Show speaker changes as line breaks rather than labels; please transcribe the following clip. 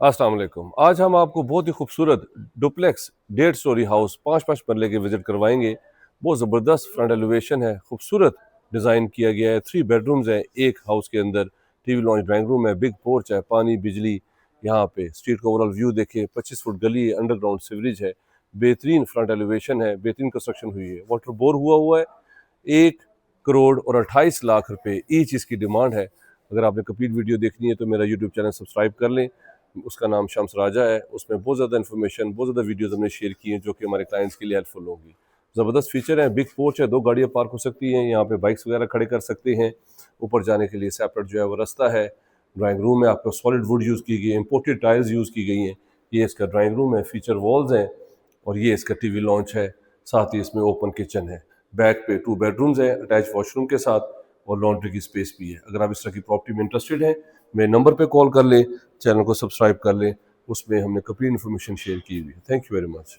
अस्सलाम वालेकुम। आज हम आपको बहुत ही खूबसूरत डुप्लेक्स 1.5 स्टोरी हाउस 5-5 मरले के विजिट करवाएंगे। बहुत ज़बरदस्त फ्रंट एलिवेशन है, खूबसूरत डिज़ाइन किया गया है। 3 बेडरूम्स हैं एक हाउस के अंदर। टीवी लॉन्च, ड्राइंग रूम है, बिग पोर्च है, पानी बिजली यहाँ पे। स्ट्रीट का ओवरऑल व्यू देखें, 25 फुट गली है, अंडरग्राउंड सीवरेज है, बेहतरीन फ्रंट एलिवेशन है, बेहतरीन कंस्ट्रक्शन हुई है, वाटर बोर हुआ है। 1 करोड़ और 28 लाख रुपए ईच इसकी डिमांड है। अगर आपने कंप्लीट वीडियो देखनी है तो मेरा यूट्यूब चैनल सब्सक्राइब कर लें। उसका नाम शम्स राजा है। उसमें बहुत ज़्यादा इन्फॉर्मेशन, बहुत ज़्यादा वीडियोज़ हमने शेयर की हैं जो कि हमारे क्लाइंट्स के लिए हेल्पफुल होंगी। ज़बरदस्त फीचर है, बिग पोर्च है, 2 गाड़ियाँ पार्क हो सकती हैं, यहाँ पे बाइक्स वगैरह खड़े कर सकते हैं। ऊपर जाने के लिए सेपरेट जो है वो रास्ता है। ड्राइंग रूम में आपको सॉलिड वुड यूज़ की गई है, इंपोर्टेड टाइल्स यूज़ की गई हैं। ये इसका ड्राइंग रूम है, फीचर वॉल्स हैं और ये इसका टीवी लॉन्च है। साथ ही इसमें ओपन किचन है। बैक पे 2 बेडरूम्स हैं अटैच वॉशरूम के साथ और लॉन्ड्री की स्पेस भी है। अगर आप इस तरह की प्रॉपर्टी में इंटरेस्टेड हैं, मेरे नंबर पे कॉल कर लें, चैनल को सब्सक्राइब कर लें। उसमें हमने कंप्लीट इन्फॉर्मेशन शेयर की हुई है। Thank you very much.